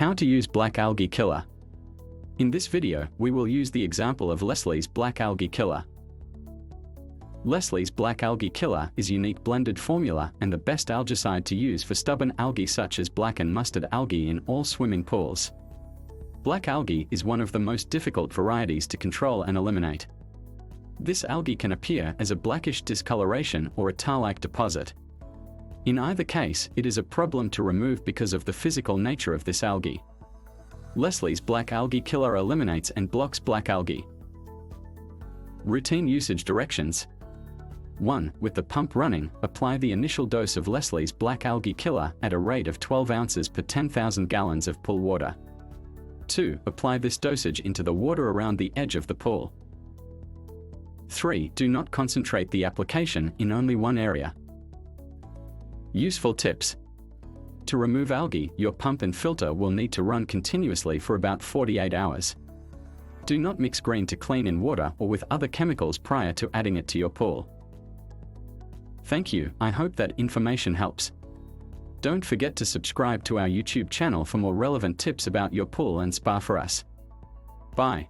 How to use Black Algae Killer. In this video, we will use the example of Leslie's Black Algae Killer. Leslie's Black Algae Killer is a unique blended formula and the best algaecide to use for stubborn algae such as black and mustard algae in all swimming pools. Black algae is one of the most difficult varieties to control and eliminate. This algae can appear as a blackish discoloration or a tar-like deposit. In either case, it is a problem to remove because of the physical nature of this algae. Leslie's Black Algae Killer eliminates and blocks black algae. Routine usage directions. 1. With the pump running, apply the initial dose of Leslie's Black Algae Killer at a rate of 12 ounces per 10,000 gallons of pool water. 2. Apply this dosage into the water around the edge of the pool. 3. Do not concentrate the application in only one area. Useful tips. To remove algae, your pump and filter will need to run continuously for about 48 hours. Do not mix green to clean in water or with other chemicals prior to adding it to your pool. Thank you, I hope that information helps. Don't forget to subscribe to our YouTube channel for more relevant tips about your pool and spa for us. Bye.